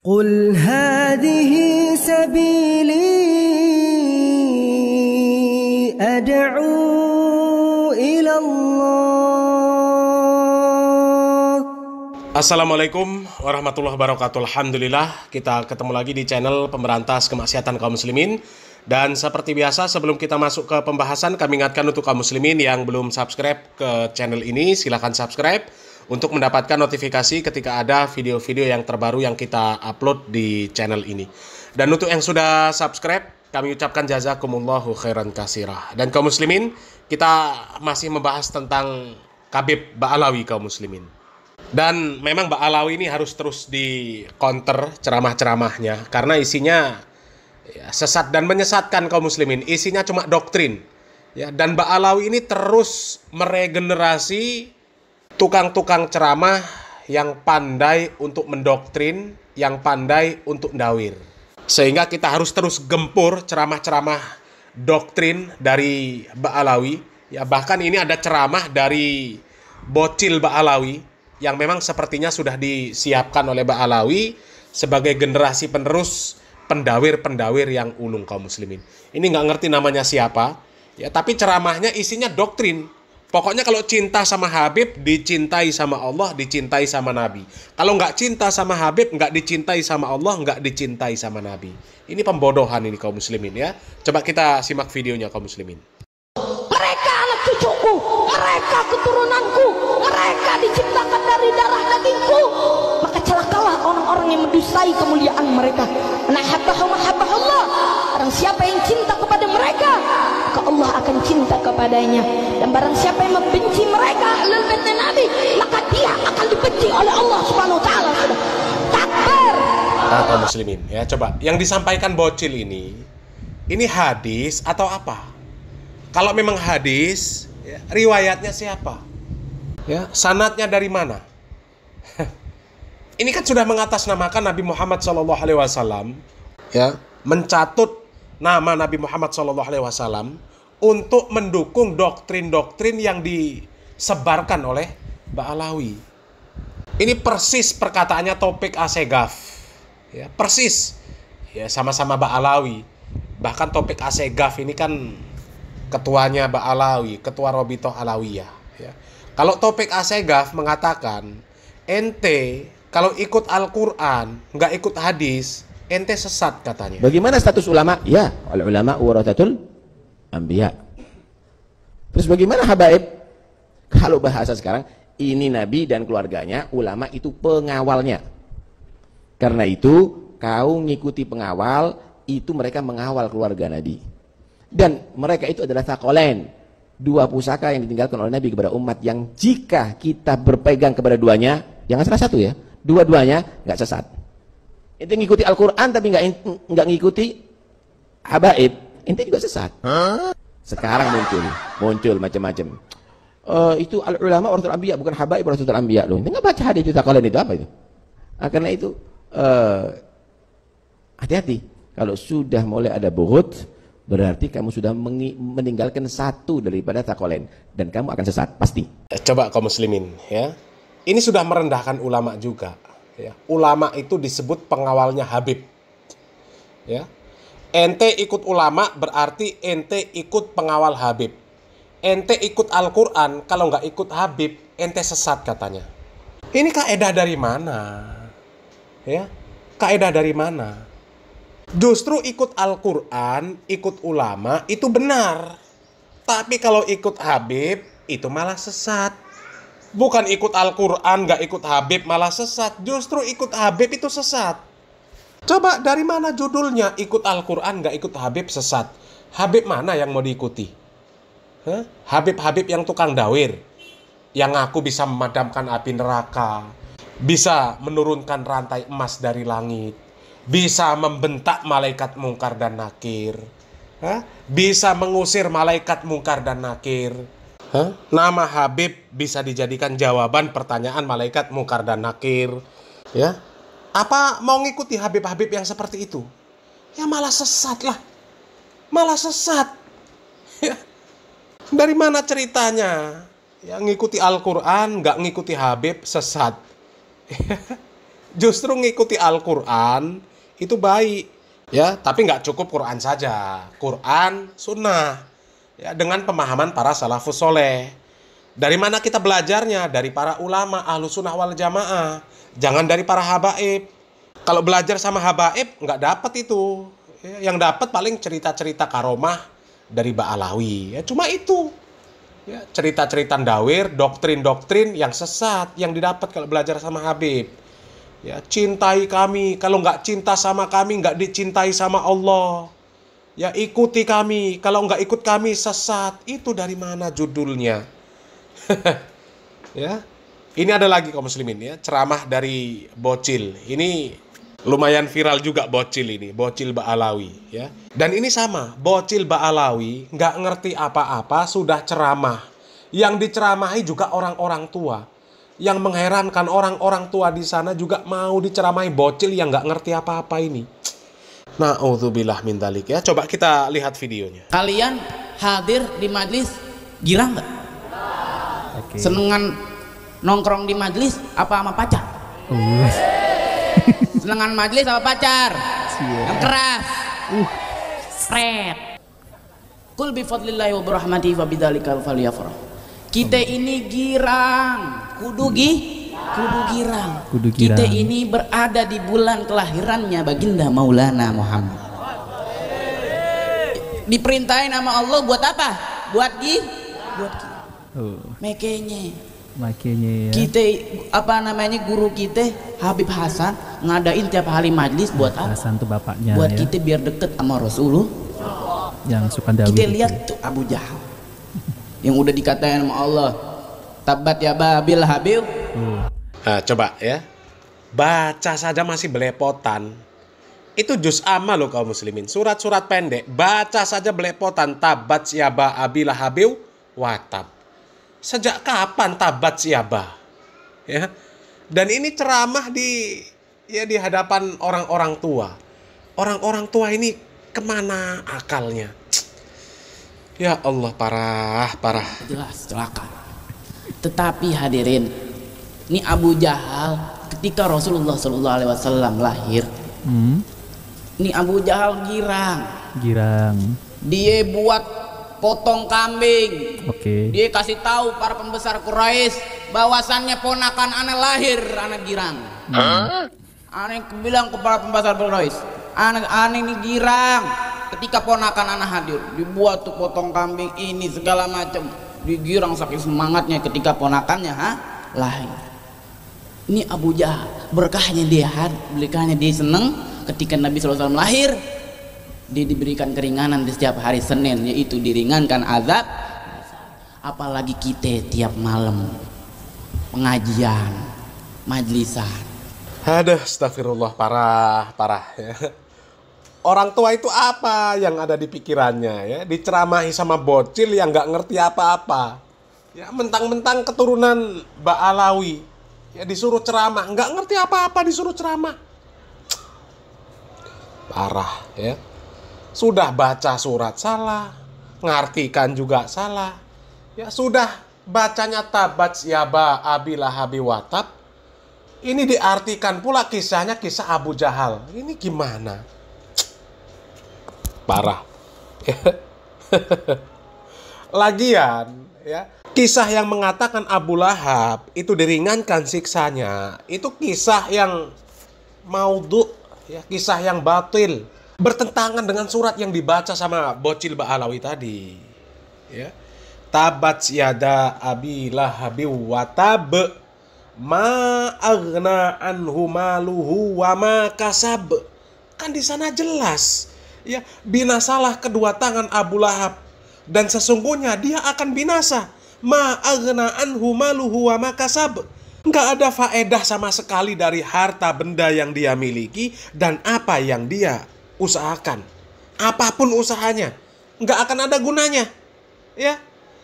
قل هذه سبيلي أدعو إلى الله. Assalamualaikum warahmatullahi wabarakatuh. Alhamdulillah, kita ketemu lagi di channel Pemberantas Kemaksiatan Kaum Muslimin. Dan seperti biasa, sebelum kita masuk ke pembahasan, kami ingatkan untuk kaum muslimin yang belum subscribe ke channel ini, silahkan subscribe untuk mendapatkan notifikasi ketika ada video-video yang terbaru yang kita upload di channel ini. Dan untuk yang sudah subscribe, kami ucapkan jazakumullahu khairan katsirah. Dan kaum muslimin, kita masih membahas tentang Khabib Ba'alawi kaum muslimin. Dan memang Ba'alawi ini harus terus di counter ceramah-ceramahnya, karena isinya sesat dan menyesatkan kaum muslimin. Isinya cuma doktrin. Dan Ba'alawi ini terus meregenerasi tukang-tukang ceramah yang pandai untuk mendoktrin, yang pandai untuk ndawir. Sehingga kita harus terus gempur ceramah-ceramah doktrin dari Ba'alawi. Bahkan ini ada ceramah dari bocil Ba'alawi yang memang sepertinya sudah disiapkan oleh Ba'alawi sebagai generasi penerus pendawir-pendawir yang ulung kaum muslimin. Ini nggak ngerti namanya siapa, tapi ceramahnya isinya doktrin. Pokoknya kalau cinta sama Habib, dicintai sama Allah, dicintai sama Nabi. Kalau nggak cinta sama Habib, nggak dicintai sama Allah, nggak dicintai sama Nabi. Ini pembodohan ini kaum muslimin ya. Coba kita simak videonya kaum muslimin. Mereka anak cucuku, mereka keturunanku, mereka diciptakan dari darah dagingku. Maka celakalah orang-orang yang mendustai kemuliaan mereka. Nahabbahumahhabbahullah. Barang siapa yang cinta kepada mereka, maka Allah akan cinta kepadanya. Dan barang siapa yang membenci mereka, ahlul bait Nabi, maka dia akan dibenci oleh Allah Subhanahu wa taala. Takbir. Kaum muslimin ya, coba yang disampaikan bocil ini hadis atau apa? Kalau memang hadis, riwayatnya siapa? Sanadnya dari mana? Ini kan sudah mengatasnamakan Nabi Muhammad SAW, mencatut nama Nabi Muhammad SAW untuk mendukung doktrin-doktrin yang disebarkan oleh Ba'alawi. Ini persis perkataannya Taufik Assegaf, persis, sama-sama Ba'alawi. Bahkan Taufik Assegaf ini kan ketuanya Ba'alawi, ketua Robitoh Alawiyah. Kalau Taufik Assegaf mengatakan, ente kalau ikut Al-Quran, nggak ikut hadis, ente sesat katanya. Bagaimana status ulama? Ya, ulama warathatul anbiya. Terus bagaimana habaib? Kalau bahasa sekarang, ini Nabi dan keluarganya, ulama itu pengawalnya. Karena itu, kau ngikuti pengawal, itu mereka mengawal keluarga Nabi. Dan mereka itu adalah thaqalain, dua pusaka yang ditinggalkan oleh Nabi kepada umat, yang jika kita berpegang kepada duanya, jangan salah satu ya, dua-duanya nggak sesat. Ente ngikuti Al-Quran tapi nggak ngikuti habaib, ente juga sesat. Sekarang muncul macam-macam. Itu al-ulama warathul anbiya, bukan habaib warathul anbiya loh. Ente nggak baca hadis itu kalian itu apa itu? Karena itu hati-hati. Kalau sudah mulai ada buhut, berarti kamu sudah meninggalkan satu daripada taqalain dan kamu akan sesat pasti. Coba kaum muslimin ya. Ini sudah merendahkan ulama juga. Ulama itu disebut pengawalnya Habib. Ente ikut ulama berarti ente ikut pengawal Habib. Ente ikut Al-Quran, kalau nggak ikut Habib, ente sesat katanya. Ini kaedah dari mana? Kaedah dari mana? Justru ikut Al-Quran, ikut ulama itu benar. Tapi kalau ikut Habib, itu malah sesat. Bukan ikut Al-Quran, gak ikut Habib malah sesat. Justru ikut Habib itu sesat. Coba dari mana judulnya ikut Al-Quran, gak ikut Habib sesat? Habib mana yang mau diikuti? Habib-habib yang tukang dawir, yang ngaku bisa memadamkan api neraka, bisa menurunkan rantai emas dari langit, bisa membentak malaikat mungkar dan nakir, bisa mengusir malaikat mungkar dan nakir. Nama Habib bisa dijadikan jawaban pertanyaan malaikat mungkar dan nakir. Apa mau ngikuti Habib-habib yang seperti itu? Malah sesat lah. Malah sesat. Dari mana ceritanya? Ngikuti Al-Quran, nggak ngikuti Habib, sesat. Justru ngikuti Al-Quran itu baik. Ya, tapi nggak cukup Quran saja. Quran, sunnah. Ya, dengan pemahaman para salafus soleh. Dari mana kita belajarnya? Dari para ulama ahlus sunnah wal jamaah. Jangan dari para habaib. Kalau belajar sama habaib nggak dapat itu. Ya, yang dapat paling cerita-cerita karomah dari Ba'alawi. Ya, cuma itu. Ya, cerita-cerita dawir, doktrin-doktrin yang sesat yang didapat kalau belajar sama Habib. Ya, cintai kami. Kalau nggak cinta sama kami, nggak dicintai sama Allah. Ya, ikuti kami. Kalau nggak ikut kami, sesat. Itu dari mana judulnya? Ya, ini ada lagi kaum muslimin ya, ceramah dari Bocil. Ini lumayan viral juga Bocil ini, Bocil Ba'alawi ya. Dan ini sama, Bocil Ba'alawi nggak ngerti apa-apa sudah ceramah. Yang diceramahi juga orang-orang tua. Yang mengherankan orang-orang tua di sana juga mau diceramahi Bocil yang nggak ngerti apa-apa ini. Na'udzubillah min dzalik ya. Coba kita lihat videonya. Kalian hadir di majlis girang nggak? Senengan nongkrong di majlis apa sama pacar? Senengan majlis apa pacar? Yang keras. Fred. Kul bi fadlillahi wa birahmatihi fa bidzalikal falyafrah. Kita ini girang, kudu girang. Kita ini berada di bulan kelahirannya baginda Maulana Muhammad. Diperintahin sama Allah buat apa? Buat Makanya ya. kita guru kita Habib Hasan ngadain tiap hari majlis buat apa? Hasan tuh bapaknya buat ya. kita biar deket sama Rasulullah. Yang suka dawir. Kita lihat tuh Abu Jahal yang udah dikatain sama Allah, tabat ya babil Habib. Nah, coba ya, baca saja masih belepotan. Itu juz amma loh kaum muslimin, surat-surat pendek. Baca saja belepotan, tabat siaba abilah Habib watab. Sejak kapan tabat siaba? Ya. Dan ini ceramah di hadapan orang-orang tua. Orang-orang tua ini kemana akalnya? Ya Allah, parah. Jelas celaka. Tetapi hadirin, ini Abu Jahal ketika Rasulullah SAW lahir, ini Abu Jahal girang. Dia buat potong kambing. Dia kasih tahu para pembesar Quraisy bahwasannya ponakan anak lahir, anak girang. Aneh bilang kepada pembesar Quraisy, aneh ini girang. Ketika ponakan anak hadir, dibuat tuh potong kambing ini segala macam, digirang saking semangatnya ketika ponakannya lahir. Ini Abu Jahal, berkahnya dia seneng ketika Nabi SAW lahir. Dia diberikan keringanan di setiap hari Senin, yaitu diringankan azab. Apalagi kita tiap malam pengajian, majlisan. Aduh, astagfirullah, parah ya. Orang tua itu apa yang ada di pikirannya ya? Diceramahi sama Bocil yang nggak ngerti apa-apa. Ya, mentang-mentang keturunan Ba'alawi. Ya, disuruh ceramah, nggak ngerti apa-apa disuruh ceramah. Parah ya. Sudah baca surat salah, ngartikan juga salah. Ya, sudah bacanya tabat yaba abilah habi watab. Ini diartikan pula kisahnya kisah Abu Jahal. Ini gimana? Parah. Lagian ya, kisah yang mengatakan Abu Lahab itu diringankan siksanya, itu kisah yang maudhu ya, kisah yang batil, bertentangan dengan surat yang dibaca sama Bocil Ba'alawi tadi ya. Tabat yada abi lahabi wa tab ma aghna anhu maluhu wa ma kasab. Kan di sana jelas ya, binasalah kedua tangan Abu Lahab dan sesungguhnya dia akan binasa. Ma aghna anhu maluhu wa ma kasab. Enggak ada faedah sama sekali dari harta benda yang dia miliki dan apa yang dia usahakan. Apapun usahanya, enggak akan ada gunanya. Ya.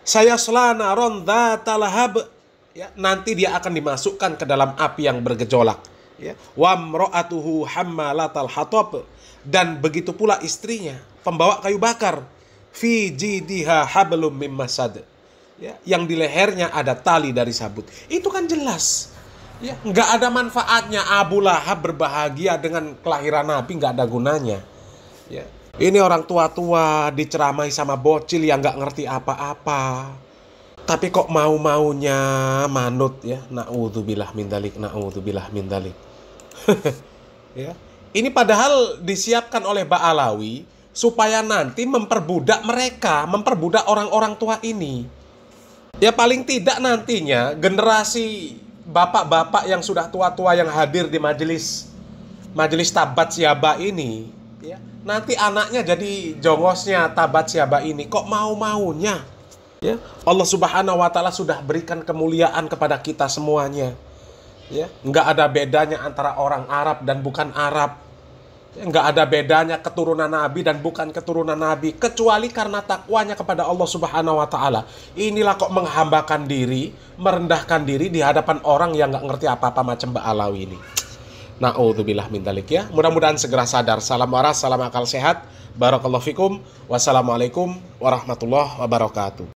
Saya selana ronda talahab. Ya, nanti dia akan dimasukkan ke dalam api yang bergejolak. Ya. Wamro'atuhu hammalatal hatab. Dan begitu pula istrinya, pembawa kayu bakar. Fi jidiha hablum mim masad. Ya, yang di lehernya ada tali dari sabut. Itu kan jelas. Ya, nggak ada manfaatnya. Abu Lahab berbahagia dengan kelahiran Nabi, nggak ada gunanya. Ya. Ini orang tua-tua diceramai sama bocil yang nggak ngerti apa-apa. Tapi kok mau-maunya manut ya. Na'udzubillah min dzalik, na'udzubillah min dzalik. Ya. Ini padahal disiapkan oleh Ba'alawi supaya nanti memperbudak mereka, memperbudak orang-orang tua ini. Ya paling tidak nantinya generasi bapak-bapak yang sudah tua-tua yang hadir di majelis Tabat Siaba ini, ya, nanti anaknya jadi jongosnya Tabat Siaba ini. Kok mau-maunya? Ya, Allah Subhanahu wa Ta'ala sudah berikan kemuliaan kepada kita semuanya. Ya, nggak ada bedanya antara orang Arab dan bukan Arab. Ya, nggak ada bedanya keturunan Nabi dan bukan keturunan Nabi, kecuali karena takwanya kepada Allah Subhanahu wa Ta'ala. Inilah kok menghambakan diri, merendahkan diri di hadapan orang yang nggak ngerti apa-apa macam Ba'alawi ini. Na'udzubillah min dzalik ya. Mudah-mudahan segera sadar. Salam waras, salam akal sehat. Barakallahu fikum. Wassalamualaikum warahmatullahi wabarakatuh.